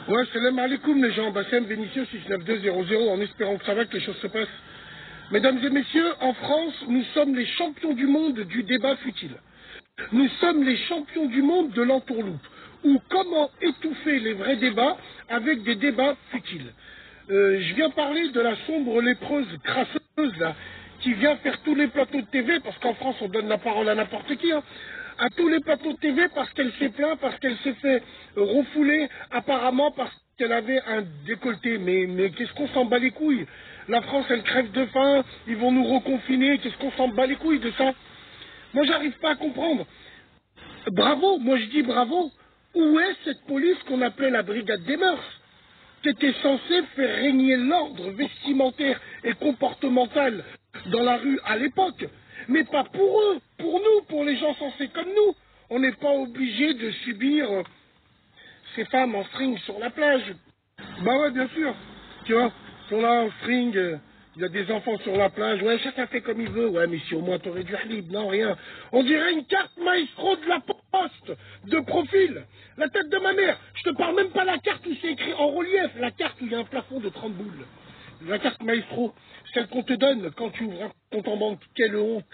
Ouais, salam alaikum les gens, Bassem Vénitieux 69200, en espérant que ça va, que les choses se passent. Mesdames et messieurs, en France, nous sommes les champions du monde du débat futile. Nous sommes les champions du monde de l'entourloupe, ou comment étouffer les vrais débats avec des débats futiles. Je viens parler de la sombre lépreuse crasseuse là, qui vient faire tous les plateaux de TV, parce qu'en France on donne la parole à n'importe qui, hein, à tous les plateaux de TV parce qu'elle s'est plaint, parce qu'elle s'est fait refouler, apparemment parce qu'elle avait un décolleté. Mais qu'est-ce qu'on s'en bat les couilles? La France elle crève de faim, ils vont nous reconfiner, qu'est-ce qu'on s'en bat les couilles de ça? Moi j'arrive pas à comprendre. Bravo, moi je dis bravo. Où est cette police qu'on appelait la brigade des mœurs, qui était censée faire régner l'ordre vestimentaire et comportemental dans la rue à l'époque, mais pas pour eux, pour nous, pour les gens censés comme nous. On n'est pas obligé de subir ces femmes en string sur la plage. Bah ouais, bien sûr, tu vois, ils sont là en string, il y a des enfants sur la plage, ouais, chacun fait comme il veut, ouais, mais si au moins t'aurais du halib, non, rien. On dirait une carte maestro de la poste, de profil, la tête de ma mère. Je te parle même pas la carte où c'est écrit en relief, la carte où il y a un plafond de 30 boules. La carte maestro, celle qu'on te donne quand tu ouvres un compte en banque. Quelle honte,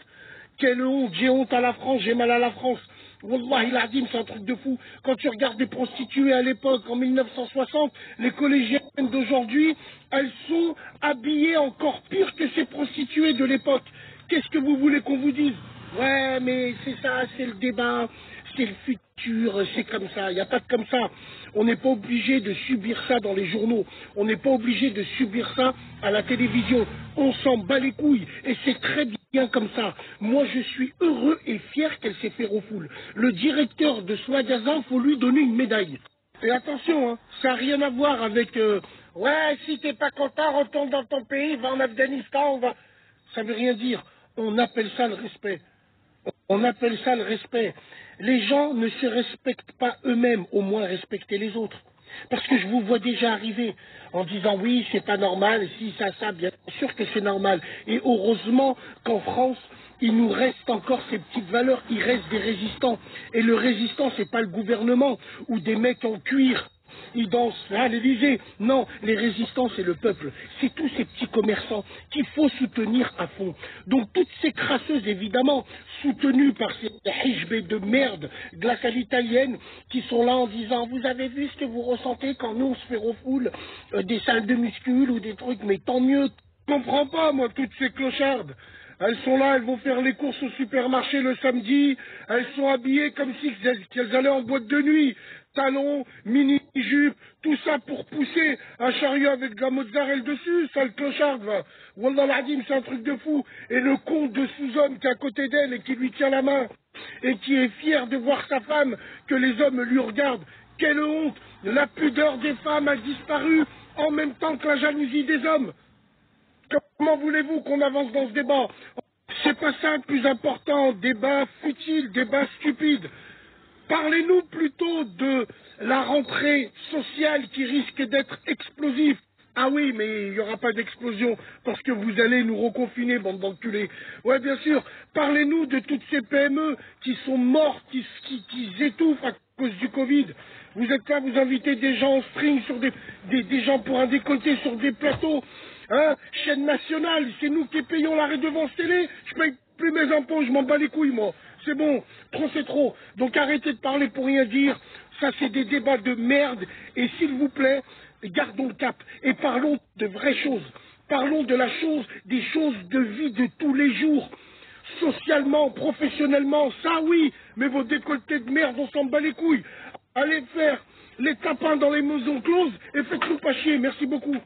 quelle honte, j'ai honte à la France, j'ai mal à la France. Wallahi l'azim, c'est un truc de fou. Quand tu regardes des prostituées à l'époque, en 1960, les collégiennes d'aujourd'hui, elles sont habillées encore pire que ces prostituées de l'époque. Qu'est-ce que vous voulez qu'on vous dise? Ouais, mais c'est ça, c'est le débat, c'est le futur, c'est comme ça, il n'y a pas de comme ça. On n'est pas obligé de subir ça dans les journaux, on n'est pas obligé de subir ça à la télévision. On s'en bat les couilles, et c'est très bien comme ça. Moi, je suis heureux et fier qu'elle s'est fait refoule. Le directeur de ce magasin, faut lui donner une médaille. Et attention, hein, ça n'a rien à voir avec ouais, si t'es pas content, retourne dans ton pays, va en Afghanistan, on va. Ça veut rien dire. On appelle ça le respect. On appelle ça le respect. Les gens ne se respectent pas eux-mêmes, au moins respecter les autres. Parce que je vous vois déjà arriver en disant oui, c'est pas normal, si, ça, bien sûr que c'est normal. Et heureusement qu'en France, il nous reste encore ces petites valeurs, il reste des résistants. Et le résistant, c'est pas le gouvernement ou des mecs en cuir. Ils dansent à l'Élysée. Non, les résistants, c'est le peuple. C'est tous ces petits commerçants qu'il faut soutenir à fond. Donc toutes ces crasseuses, évidemment, soutenues par ces hijbés de merde, glace à l'italienne, qui sont là en disant, vous avez vu ce que vous ressentez quand nous on se fait refoule des salles de muscule ou des trucs, mais tant mieux. Je comprends pas, moi, toutes ces clochardes. Elles sont là, elles vont faire les courses au supermarché le samedi, elles sont habillées comme si qu'elles allaient en boîte de nuit, talons, mini-jupes, tout ça pour pousser un chariot avec de la mozzarella dessus, ça le clochard, va. Wallah l'azim, c'est un truc de fou. Et le con de sous-homme qui est à côté d'elle et qui lui tient la main, et qui est fier de voir sa femme, que les hommes lui regardent. Quelle honte! La pudeur des femmes a disparu en même temps que la jalousie des hommes. Comment voulez-vous qu'on avance dans ce débat? C'est pas ça le plus important, débat futile, débat stupide. Parlez-nous plutôt de la rentrée sociale qui risque d'être explosive. Ah oui, mais il n'y aura pas d'explosion parce que vous allez nous reconfiner, bande d'enculés. Ouais, bien sûr. Parlez-nous de toutes ces PME qui sont mortes, qui étouffent à cause du Covid. Vous êtes là, vous invitez des gens en string sur des gens pour un décolleté sur des plateaux. Hein, chaîne nationale, c'est nous qui payons la redevance télé. Je paye plus mes impôts, je m'en bats les couilles, moi. C'est bon, trop c'est trop. Donc arrêtez de parler pour rien dire. Ça, c'est des débats de merde. Et s'il vous plaît, gardons le cap et parlons de vraies choses. Parlons de la chose, des choses de vie de tous les jours. Socialement, professionnellement, ça oui, mais vos décolletés de merde, on s'en bat les couilles. Allez faire les tapins dans les maisons closes et faites-nous pas chier. Merci beaucoup.